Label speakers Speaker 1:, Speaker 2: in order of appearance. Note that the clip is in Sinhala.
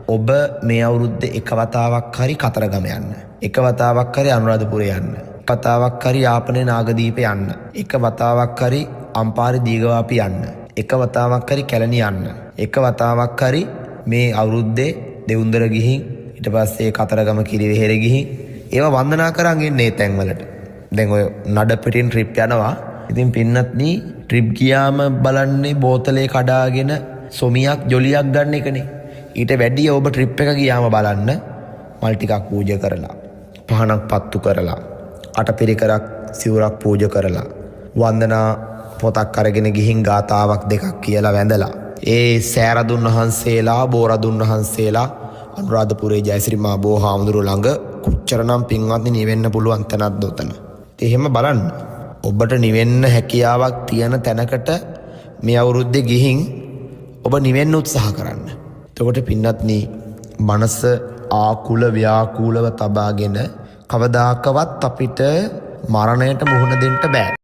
Speaker 1: ඔබ මේ අවුරුද්දේ එක වතාවක් හරි කතරගම යන්න. එක වතාවක් හරි අනුරාධපුරේ යන්න. එක වතාවක් හරි යාපනයේ නාගදීපේ යන්න. එක වතාවක් හරි අම්පාරේ දීඝවාපි යන්න. එක වතාවක් හරි කැලණි යන්න. එක වතාවක් හරි මේ අවුරුද්දේ දෙවුන්දර ගිහින් ඊට පස්සේ කතරගම කිරිවෙහෙර ගිහින් ඒවා වන්දනා කරන් ඉන්නේ තැන්වලට. දැන් ඔය නඩ පිටින් ට්‍රිප් යනවා. ඉතින් පින්නත්නි ට්‍රිප් ගියාම බලන්නේ බෝතලේ කඩාගෙන සොමියක් ජොලියක් ගන්න එකනේ. ඊට වැඩිය ඔබ ට්‍රිප් එක ගියාම බලන්න මල් ටිකක් පූජා කරලා, පහනක් පත්තු කරලා, අටපිරිකරක් සිවුරක් පූජා කරලා, වන්දනා පොතක් අරගෙන ගිහින් ගාතාවක් දෙකක් කියලා වැඳලා, ඒ සෑරදුන් වහන්සේලා, බෝරදුන් වහන්සේලා අනුරාධපුරේ ජයශ්‍රී මහ බෝ හාමුදුරුවෝ ළඟ කොච්චරනම් පින්වත්නි නිවෙන්න පුළුවන් තැනක්ද උතන. එහෙම බලන්න. ඔබට නිවෙන්න හැකියාවක් තියෙන තැනකට මේ අවුරුද්දේ ගිහින් ඔබ නිවෙන්න උත්සාහ කරන්න. එතකොට පින්නත්නි මනස ආකුල ව්‍යාකූලව තබාගෙන කවදාකවත් අපිට මරණයට මුහුණ දෙන්න බෑ.